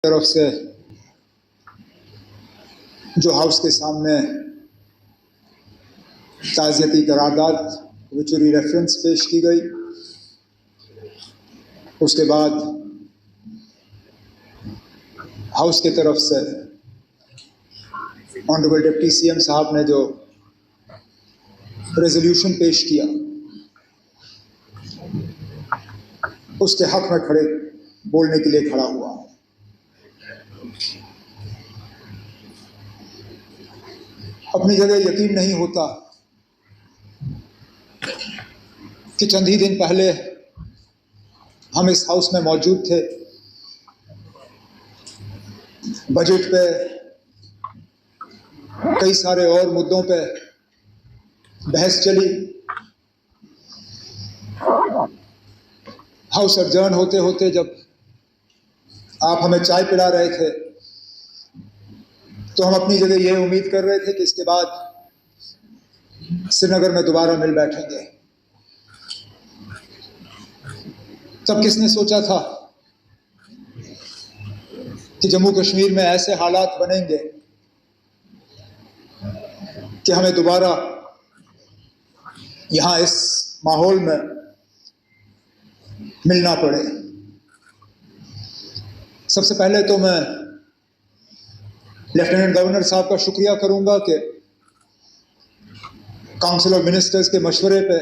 तरफ से जो हाउस के सामने ताज़ियती करारदाद विचुरी रेफरेंस पेश की गई, उसके बाद हाउस की तरफ से ऑनरेबल डिप्टी सीएम साहब ने जो रेजोल्यूशन पेश किया, उसके हक में खड़े बोलने के लिए खड़ा हुआ। अपनी जगह यकीन नहीं होता कि चंद ही दिन पहले हम इस हाउस में मौजूद थे। बजट पे, कई सारे और मुद्दों पे बहस चली। हाउस अडजर्न होते होते जब आप हमें चाय पिला रहे थे, तो हम अपनी जगह यह उम्मीद कर रहे थे कि इसके बाद श्रीनगर में दोबारा मिल बैठेंगे। तब किसने सोचा था कि जम्मू कश्मीर में ऐसे हालात बनेंगे कि हमें दोबारा यहां इस माहौल में मिलना पड़े। सबसे पहले तो मैं लेफ्टिनेंट गवर्नर साहब का शुक्रिया करूंगा कि काउंसिल ऑफ मिनिस्टर्स के मशवरे पे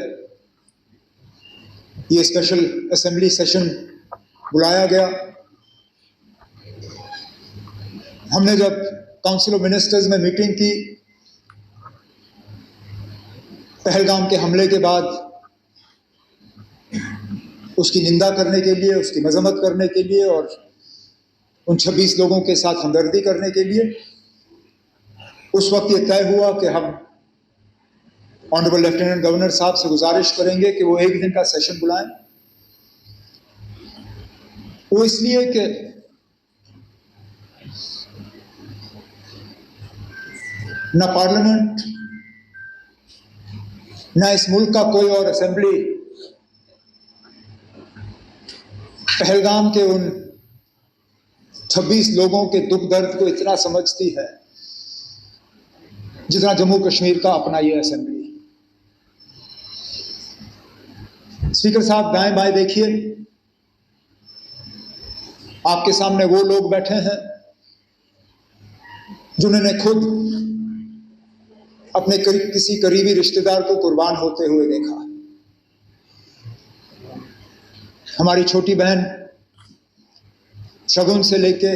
ये स्पेशल असेंबली सेशन बुलाया गया। हमने जब काउंसिल ऑफ मिनिस्टर्स में मीटिंग की, पहलगाम के हमले के बाद उसकी निंदा करने के लिए, उसकी मजम्मत करने के लिए और उन 26 लोगों के साथ हमदर्दी करने के लिए, उस वक्त ये तय हुआ कि हम ऑनरेबल लेफ्टिनेंट गवर्नर साहब से गुजारिश करेंगे कि वो एक दिन का सेशन बुलाएं। वो इसलिए कि न पार्लियामेंट, न इस मुल्क का कोई और असेंबली पहलगाम के उन 26 लोगों के दुख दर्द को इतना समझती है जितना जम्मू कश्मीर का अपना ये असेंबली। स्पीकर साहब, दाएं बाएं देखिए, आपके सामने वो लोग बैठे हैं जिन्होंने खुद अपने किसी करीबी रिश्तेदार को कुर्बान होते हुए देखा। हमारी छोटी बहन शगुन से लेके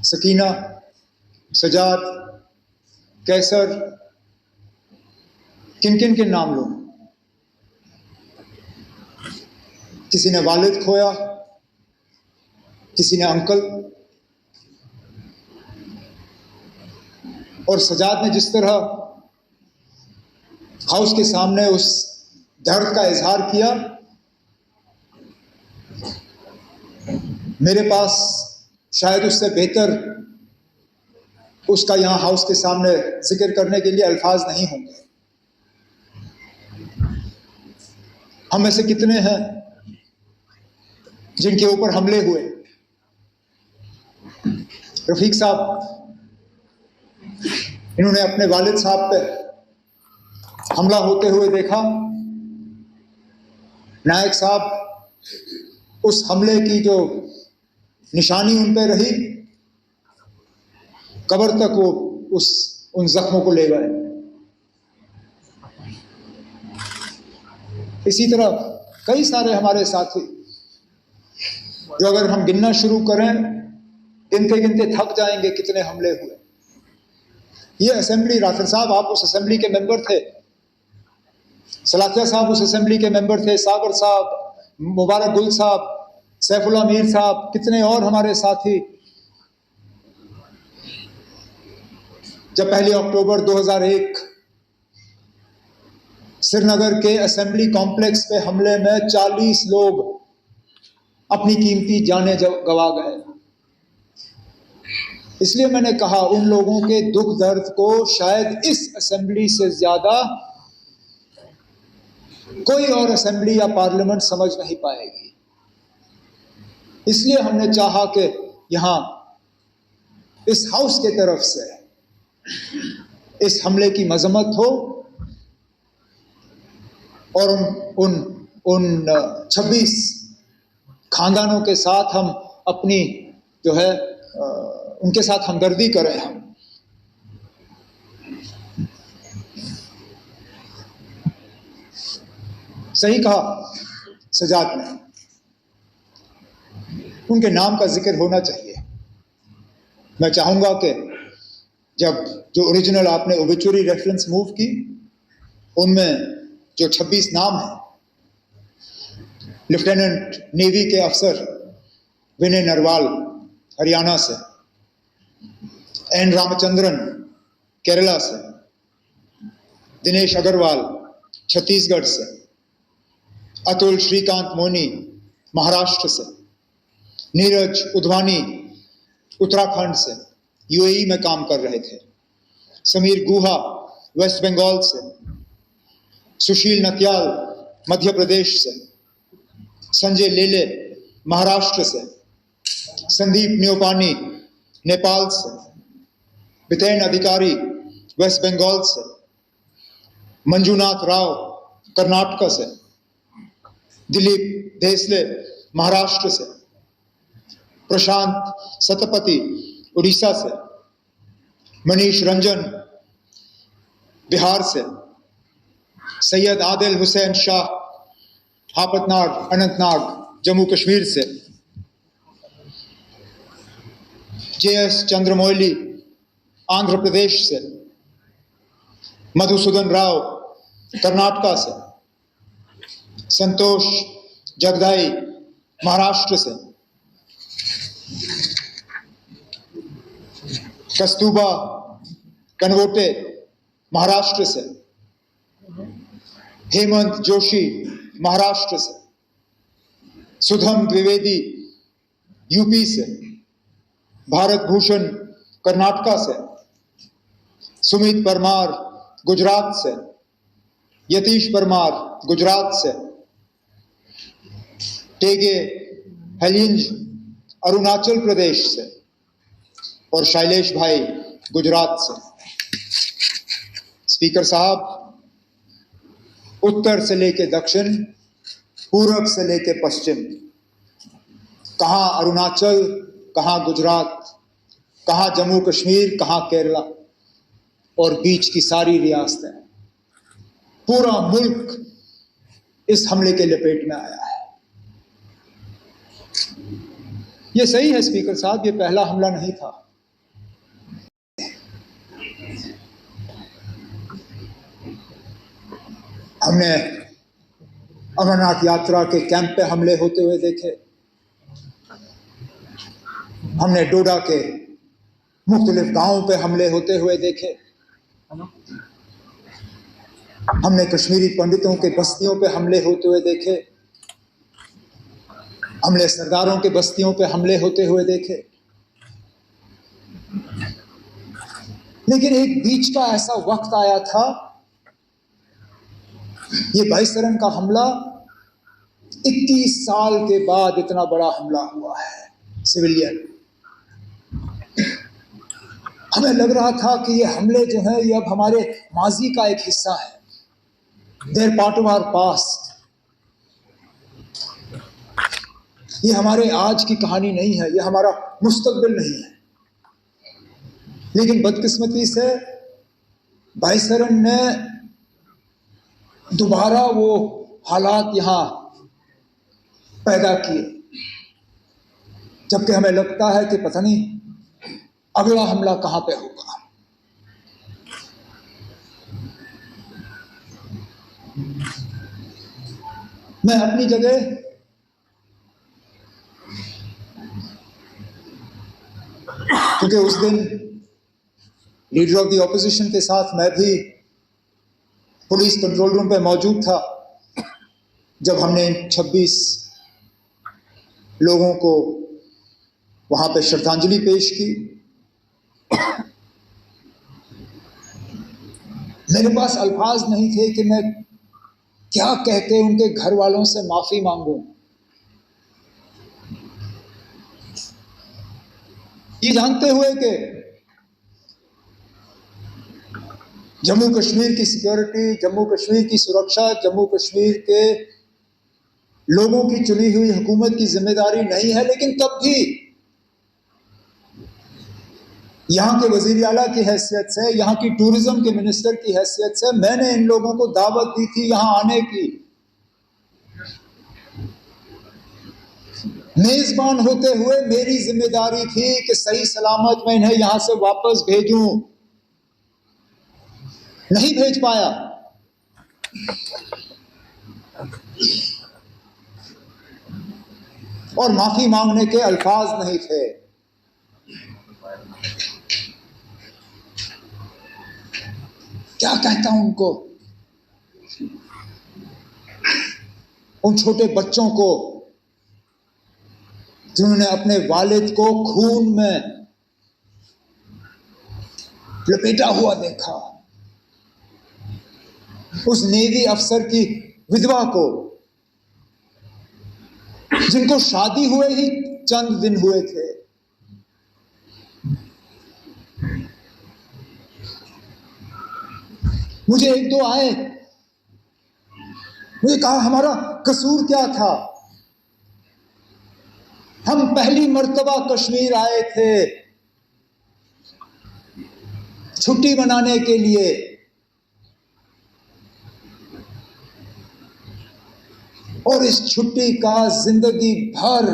सकीना, सजाद, कैसर, किन किन के नाम लो। किसी ने वालिद खोया, किसी ने अंकल, और सजाद ने जिस तरह हाउस के सामने उस दर्द का इजहार किया, मेरे पास शायद उससे बेहतर उसका यहां हाउस के सामने जिक्र करने के लिए अल्फाज नहीं होंगे। हम में से कितने हैं जिनके ऊपर हमले हुए? रफीक साहब, इन्होंने अपने वालिद साहब पे हमला होते हुए देखा। नायक साहब, उस हमले की जो निशानी उन पे रही, कब्र तक वो उन जख्मों को ले गए। इसी तरह कई सारे हमारे साथी जो अगर हम गिनना शुरू करें, गिनते गिनते थक जाएंगे कितने हमले हुए। ये असेंबली, राठौर साहब आप उस असेंबली के मेंबर थे, सलाथिया साहब उस असेंबली के मेंबर थे, सागर साहब, मुबारक गुल साहब, सैफुल्लाह मीर साहब, कितने और हमारे साथी। जब 1 अक्टूबर 2001 श्रीनगर के असेंबली कॉम्प्लेक्स पे हमले में 40 लोग अपनी कीमती जानें गंवा गए, इसलिए मैंने कहा उन लोगों के दुख दर्द को शायद इस असेंबली से ज्यादा कोई और असेंबली या पार्लियामेंट समझ नहीं पाएगी। इसलिए हमने चाहा कि यहां इस हाउस के तरफ से इस हमले की मजम्मत हो और उन 26 खानदानों के साथ हम अपनी जो है उनके साथ हमदर्दी करें। हम सही कहा सजाद ने, उनके नाम का जिक्र होना चाहिए। मैं चाहूंगा कि जब जो ओरिजिनल आपने ओबिचुरी रेफरेंस मूव की, उनमें जो 26 नाम हैं, लेफ्टिनेंट नेवी के अफसर विनय नरवाल हरियाणा से, एन रामचंद्रन केरला से, दिनेश अग्रवाल छत्तीसगढ़ से, अतुल श्रीकांत मोनी महाराष्ट्र से, नीरज उधवानी उत्तराखंड से यूएई में काम कर रहे थे, समीर गुहा वेस्ट बंगाल से, सुशील नत्याल मध्य प्रदेश से, संजय लेले महाराष्ट्र से, संदीप न्योपानी नेपाल से, बितेन अधिकारी वेस्ट बंगाल से, मंजूनाथ राव कर्नाटक से, दिलीप देसले महाराष्ट्र से, प्रशांत सतपति उड़ीसा से, मनीष रंजन बिहार से, सैयद आदिल हुसैन शाह हापतनाग अनंतनाग जम्मू कश्मीर से, जेएस चंद्रमौली आंध्र प्रदेश से, मधुसूदन राव कर्नाटक से, संतोष जगदाई महाराष्ट्र से, कस्तूबा कनवोटे महाराष्ट्र से, हेमंत जोशी महाराष्ट्र से, सुधम द्विवेदी यूपी से, भारत भूषण कर्नाटक से, सुमित परमार गुजरात से, यतीश परमार गुजरात से, टेगे हलिंज अरुणाचल प्रदेश से और शैलेश भाई गुजरात से। स्पीकर साहब, उत्तर से लेके दक्षिण, पूरब से लेके पश्चिम, कहां अरुणाचल, कहां गुजरात, कहां जम्मू कश्मीर, कहां केरला और बीच की सारी रियासतें, पूरा मुल्क इस हमले के लपेट में आया है। ये सही है स्पीकर साहब, ये पहला हमला नहीं था। हमने अमरनाथ यात्रा के कैंप पे हमले होते हुए देखे, हमने डोडा के मुख्तलिफ गांवों पे हमले होते हुए देखे, हमने कश्मीरी पंडितों के बस्तियों पे हमले होते हुए देखे, हमने सरदारों के बस्तियों पे हमले होते हुए देखे। लेकिन एक बीच का ऐसा वक्त आया था, ये 22 रन का हमला 21 साल के बाद इतना बड़ा हमला हुआ है सिविलियन। हमें लग रहा था कि ये हमले जो है ये अब हमारे माजी का एक हिस्सा है, their part of our past. ये हमारे आज की कहानी नहीं है, ये हमारा मुस्तकबिल नहीं है। लेकिन बदकिस्मती से 22 रन ने दोबारा वो हालात यहां पैदा किए, जबकि हमें लगता है कि पता नहीं अगला हमला कहां पे होगा। मैं अपनी जगह क्योंकि उस दिन लीडर ऑफ द ऑपोजिशन के साथ मैं भी पुलिस कंट्रोल रूम पे मौजूद था जब हमने 26 लोगों को वहां पे श्रद्धांजलि पेश की। मेरे पास अल्फाज नहीं थे कि मैं क्या कह के उनके घर वालों से माफी मांगूं। ये जानते हुए कि जम्मू कश्मीर की सिक्योरिटी, जम्मू कश्मीर की सुरक्षा, जम्मू कश्मीर के लोगों की चुनी हुई हुकूमत की जिम्मेदारी नहीं है, लेकिन तब भी यहाँ के वजीर आला की हैसियत से, यहाँ की टूरिज्म के मिनिस्टर की हैसियत से मैंने इन लोगों को दावत दी थी यहाँ आने की। मेजबान होते हुए मेरी जिम्मेदारी थी कि सही सलामत मैं इन्हें यहां से वापस भेजूं, नहीं भेज पाया। और माफी मांगने के अल्फाज नहीं थे। क्या कहता हूं उनको, उन छोटे बच्चों को जिन्होंने अपने वालिद को खून में लपेटा हुआ देखा, उस नेवी अफसर की विधवा को जिनको शादी हुए ही चंद दिन हुए थे, मुझे एक दो आए, मुझे कहा हमारा कसूर क्या था, हम पहली मर्तबा कश्मीर आए थे छुट्टी मनाने के लिए, और इस छुट्टी का जिंदगी भर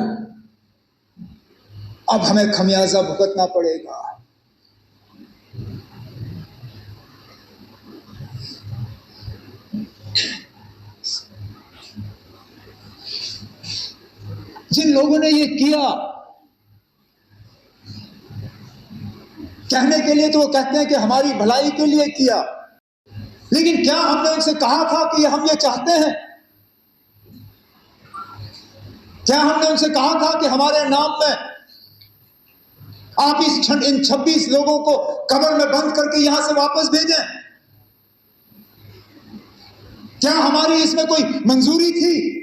अब हमें खमियाजा भुगतना पड़ेगा। जिन लोगों ने ये किया, कहने के लिए तो वो कहते हैं कि हमारी भलाई के लिए किया, लेकिन क्या हमने उनसे कहा था कि हम ये चाहते हैं? क्या हमने उनसे कहा था कि हमारे नाम में आप इन 26 लोगों को कब्र में बंद करके यहां से वापस भेजें? क्या हमारी इसमें कोई मंजूरी थी?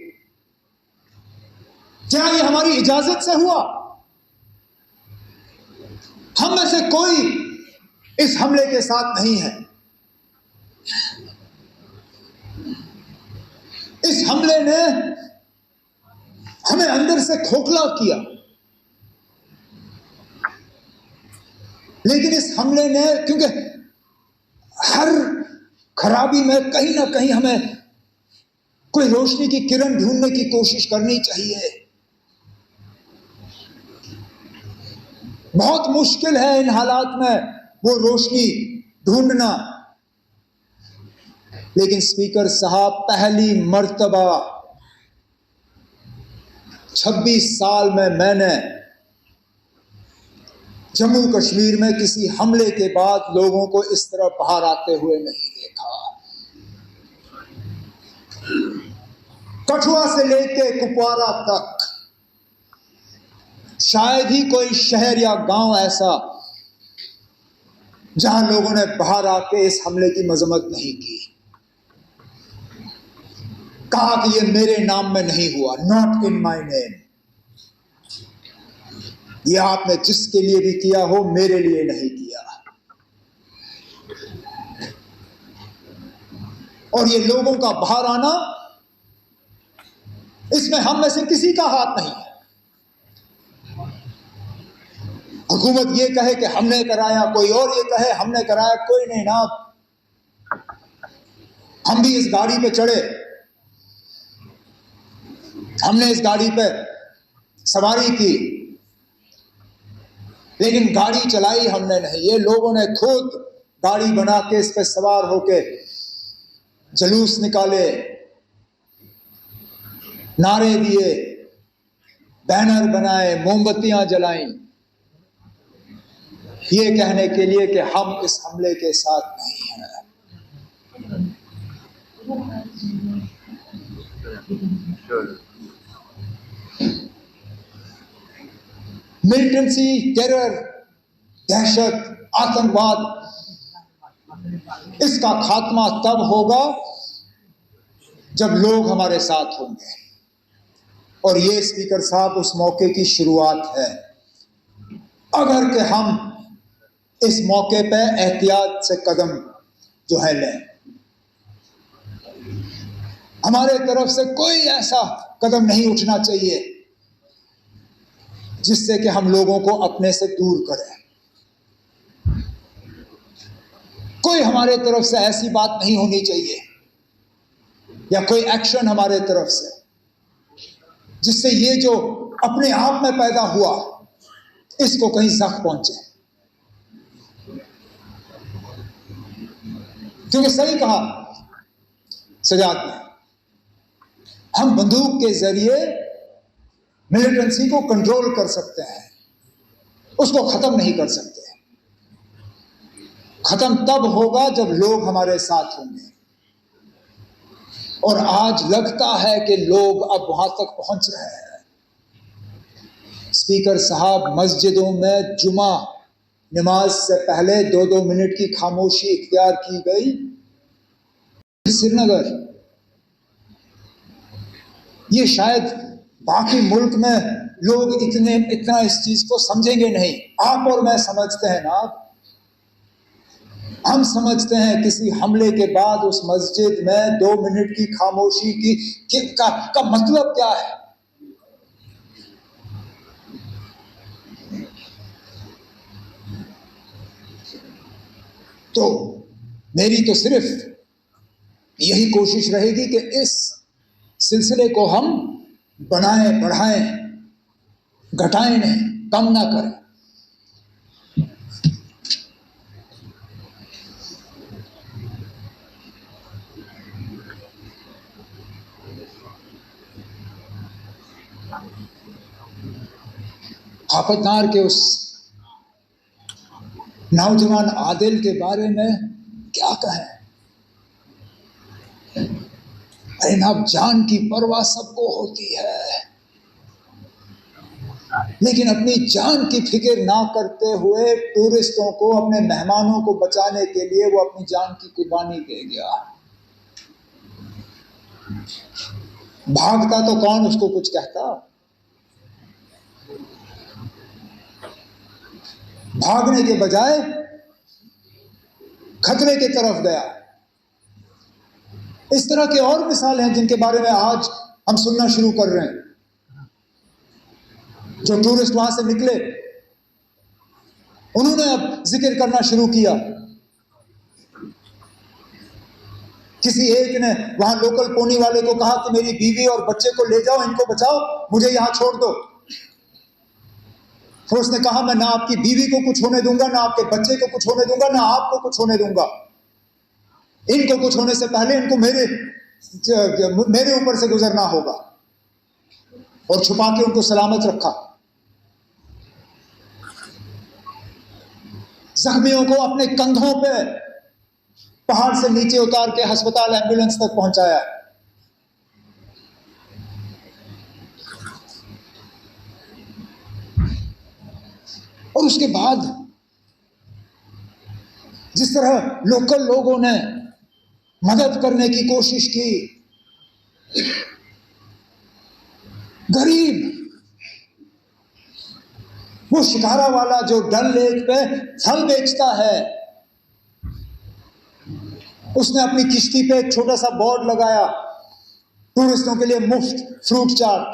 क्या ये हमारी इजाजत से हुआ? हम में से कोई इस हमले के साथ नहीं है। इस हमले ने हमें अंदर से खोखला किया, लेकिन इस हमले ने, क्योंकि हर खराबी में कहीं ना कहीं हमें कोई रोशनी की किरण ढूंढने की कोशिश करनी चाहिए। बहुत मुश्किल है इन हालात में वो रोशनी ढूंढना, लेकिन स्पीकर साहब, पहली मर्तबा 26 साल में मैंने जम्मू कश्मीर में किसी हमले के बाद लोगों को इस तरह बाहर आते हुए नहीं देखा। कठुआ से लेके कुपवारा तक शायद ही कोई शहर या गांव ऐसा जहां लोगों ने बाहर आके इस हमले की मजम्मत नहीं की, कहा कि ये मेरे नाम में नहीं हुआ, नॉट इन माय नेम। ये आपने जिसके लिए भी किया हो, मेरे लिए नहीं किया। और ये लोगों का बाहर आना, इसमें हम में से किसी का हाथ नहीं है। हुकूमत ये कहे कि हमने कराया, कोई और ये कहे हमने कराया, कोई नहीं ना। हम भी इस गाड़ी पे चढ़े, हमने इस गाड़ी पे सवारी की, लेकिन गाड़ी चलाई हमने नहीं। ये लोगों ने खुद गाड़ी बना के इस पे सवार होके जुलूस निकाले, नारे दिए, बैनर बनाए, मोमबत्तियां जलाई, ये कहने के लिए कि हम इस हमले के साथ नहीं हैं। मिलिटेंसी, टेरर, दहशत, आतंकवाद, इसका खात्मा तब होगा जब लोग हमारे साथ होंगे, और ये स्पीकर साहब उस मौके की शुरुआत है। अगर कि हम इस मौके पे एहतियात से कदम जो है लें। हमारे तरफ से कोई ऐसा कदम नहीं उठना चाहिए जिससे कि हम लोगों को अपने से दूर करें। कोई हमारे तरफ से ऐसी बात नहीं होनी चाहिए या कोई एक्शन हमारे तरफ से जिससे ये जो अपने आप में पैदा हुआ इसको कहीं जख्म पहुंचे। क्योंकि सही कहा सजाद ने, हम बंदूक के जरिए मिलिटेंसी को कंट्रोल कर सकते हैं, उसको खत्म नहीं कर सकते। खत्म तब होगा जब लोग हमारे साथ होंगे, और आज लगता है कि लोग अब वहां तक पहुंच रहे हैं। स्पीकर साहब, मस्जिदों में जुमा नमाज से पहले 2-2 मिनट की खामोशी इख्तियार की गई। श्रीनगर, ये शायद बाकी मुल्क में लोग इतना इस चीज को समझेंगे नहीं। आप और मैं समझते हैं ना, हम समझते हैं किसी हमले के बाद उस मस्जिद में 2 मिनट की खामोशी का मतलब क्या है। तो मेरी तो सिर्फ यही कोशिश रहेगी कि इस सिलसिले को हम बनाएं, बढ़ाएं, घटाएं नहीं, कम ना करें। आफतनार के उस नौजवान आदिल के बारे में क्या कहें। अरे ना, जान की परवाह सबको होती है, लेकिन अपनी जान की फिक्र ना करते हुए टूरिस्टों को, अपने मेहमानों को बचाने के लिए वो अपनी जान की कुर्बानी दे गया। भागता तो कौन उसको कुछ कहता। भागने के बजाय खतरे की तरफ गया। इस तरह के और मिसालें हैं जिनके बारे में आज हम सुनना शुरू कर रहे हैं। जो टूरिस्ट वहां से निकले, उन्होंने अब जिक्र करना शुरू किया। किसी एक ने वहां लोकल पोनी वाले को कहा कि मेरी बीवी और बच्चे को ले जाओ, इनको बचाओ, मुझे यहां छोड़ दो। फिर उसने कहा, मैं ना आपकी बीवी को कुछ होने दूंगा, ना आपके बच्चे को कुछ होने दूंगा, ना आपको कुछ होने दूंगा। इनको कुछ होने से पहले इनको मेरे ऊपर से गुजरना होगा। और छुपा के उनको सलामत रखा। जख्मियों को अपने कंधों पे पहाड़ से नीचे उतार के अस्पताल, एम्बुलेंस तक पहुंचाया। और उसके बाद जिस तरह लोकल लोगों ने मदद करने की कोशिश की, गरीब वो शिकारा वाला जो डल लेक पे फल बेचता है, उसने अपनी किश्ती पे एक छोटा सा बोर्ड लगाया, टूरिस्टों के लिए मुफ्त फ्रूट चाट।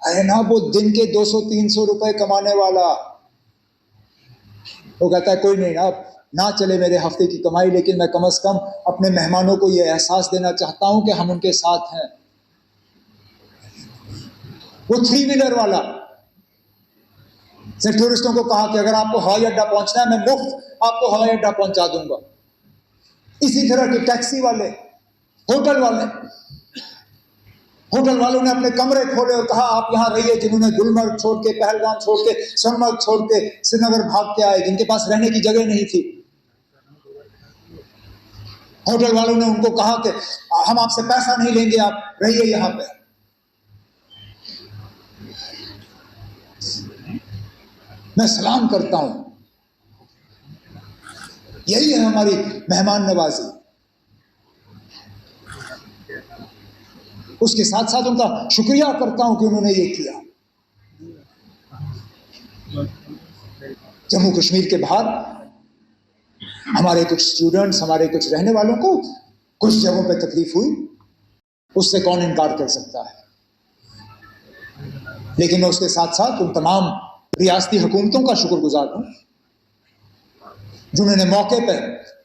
है ना, वो दिन के 200-300 रुपए कमाने वाला, वो कहता है कोई नहीं ना चले मेरे हफ्ते की कमाई, लेकिन मैं कम से कम अपने मेहमानों को यह एहसास देना चाहता हूं कि हम उनके साथ हैं। वो 3 व्हीलर वाला से टूरिस्टों को कहा कि अगर आपको हवाई अड्डा पहुंचना है, मैं मुफ्त आपको हवाई अड्डा पहुंचा दूंगा। इसी तरह के टैक्सी वाले, होटल वालों ने अपने कमरे खोले और कहा आप यहां रहिए। जिन्होंने गुलमर्ग छोड़ के, पहलगाम छोड़ के, सोनमर्ग छोड़ के श्रीनगर भाग के आए, जिनके पास रहने की जगह नहीं थी, होटल वालों ने उनको कहा कि हम आपसे पैसा नहीं लेंगे, आप रहिए यहां पे। मैं सलाम करता हूं, यही है हमारी मेहमान नवाजी। उसके साथ साथ उनका शुक्रिया करता हूं कि उन्होंने ये किया। जम्मू कश्मीर के बाहर हमारे कुछ स्टूडेंट्स, हमारे कुछ रहने वालों को कुछ जगहों पे तकलीफ हुई, उससे कौन इनकार कर सकता है। लेकिन मैं उसके साथ साथ उन तमाम रियासती हुकूमतों का शुक्रगुजार हूं जिन्होंने मौके पर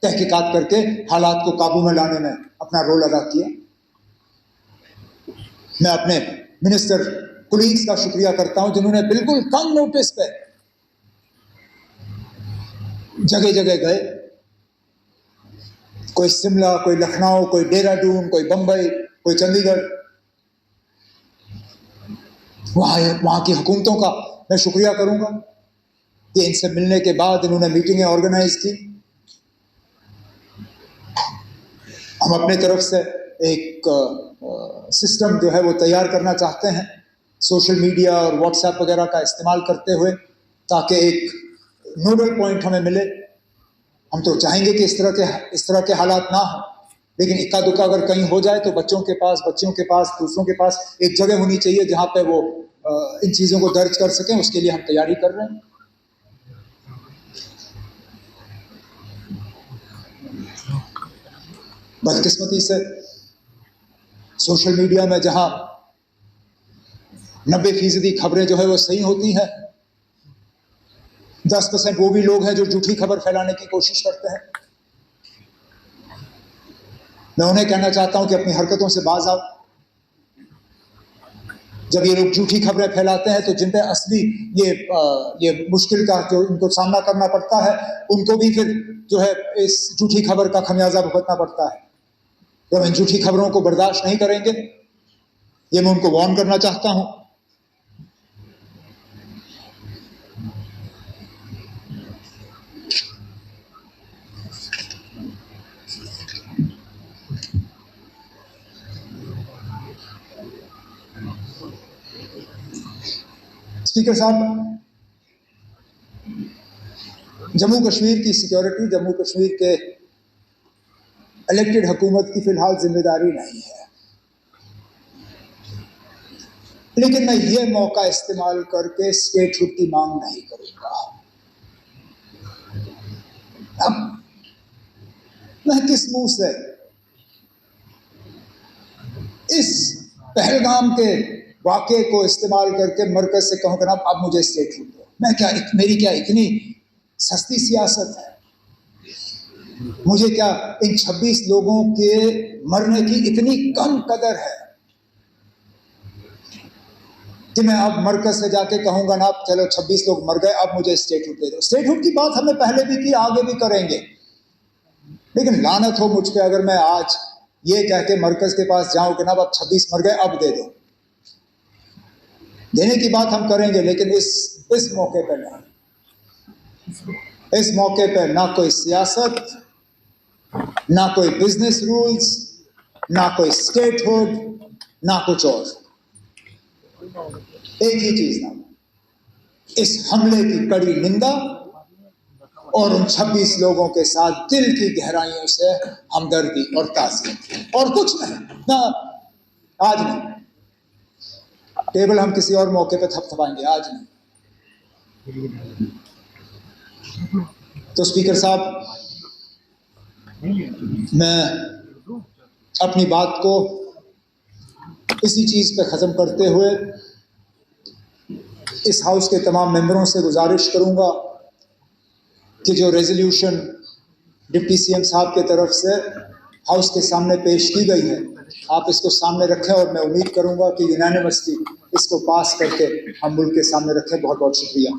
तहकीकात करके हालात को काबू में लाने में अपना रोल अदा किया। मैं अपने मिनिस्टर कुलीग्स का शुक्रिया करता हूं जिन्होंने बिल्कुल कम नोटिस पे जगह जगह गए, कोई शिमला, कोई लखनऊ, कोई देहरादून, कोई बंबई, कोई चंडीगढ़। वहां की हुकूमतों का मैं शुक्रिया करूंगा कि इनसे मिलने के बाद इन्होंने मीटिंगें ऑर्गेनाइज की। हम अपने तरफ से एक सिस्टम जो है वो तैयार करना चाहते हैं, सोशल मीडिया और व्हाट्सएप वगैरह का इस्तेमाल करते हुए, ताकि एक नोडल पॉइंट हमें मिले। हम तो चाहेंगे कि इस तरह के हालात ना हो, लेकिन इक्का दुक्का अगर कहीं हो जाए तो बच्चियों के पास, दूसरों के पास एक जगह होनी चाहिए जहां पे वो इन चीजों को दर्ज कर सकें। उसके लिए हम तैयारी कर रहे हैं। बदकिस्मती से सोशल मीडिया में जहां 90% खबरें जो है वो सही होती हैं, 10% वो भी लोग हैं जो झूठी खबर फैलाने की कोशिश करते हैं। मैं उन्हें कहना चाहता हूं कि अपनी हरकतों से बाज आओ। जब ये लोग झूठी खबरें फैलाते हैं तो जिन पे असली ये मुश्किल का जो इनको सामना करना पड़ता है, उनको भी फिर जो है इस झूठी खबर का खमियाजा भुगतना पड़ता है। तो हम इन झूठी खबरों को बर्दाश्त नहीं करेंगे, ये मैं उनको वार्न करना चाहता हूं। स्पीकर साहब, जम्मू कश्मीर की सिक्योरिटी जम्मू कश्मीर के इलेक्टेड हुकूमत की फिलहाल जिम्मेदारी नहीं है, लेकिन मैं ये मौका इस्तेमाल करके स्टेटहुड की मांग नहीं करूंगा। अब मैं किस मुंह से इस पहलगाम के वाक़े को इस्तेमाल करके मरकज से कहूँगा ना अब मुझे स्टेटहुड दो। मेरी क्या इतनी सस्ती सियासत है? मुझे क्या इन 26 लोगों के मरने की इतनी कम कदर है कि मैं अब मरकज से जाके कहूंगा ना चलो 26 लोग मर गए, अब मुझे स्टेटहुड दे दो। स्टेटहुड की बात हमने पहले भी की, आगे भी करेंगे, लेकिन लानत हो मुझ पे अगर मैं आज ये कह के मरकज के पास जाऊं कि ना अब 26 मर गए, अब दे दो। देने की बात हम करेंगे, लेकिन इस मौके पर नहीं। इस मौके पर ना कोई सियासत, ना कोई बिजनेस रूल्स, ना कोई स्टेटहुड, ना कुछ और। एक ही चीज ना, इस हमले की कड़ी निंदा और उन 26 लोगों के साथ दिल की गहराइयों से हमदर्दी और ताज़ियत, और कुछ नहीं ना। आज नहीं, टेबल हम किसी और मौके पे थपथपाएंगे, आज नहीं। तो स्पीकर साहब, मैं अपनी बात को इसी चीज पे खत्म करते हुए इस हाउस के तमाम मेंबरों से गुजारिश करूंगा कि जो रेजोल्यूशन डिप्टी सीएम साहब के तरफ से हाउस के सामने पेश की गई है, आप इसको सामने रखें और मैं उम्मीद करूंगा कि यूनानिमसली इसको पास करके हम मुल्क के सामने रखें। बहुत बहुत शुक्रिया।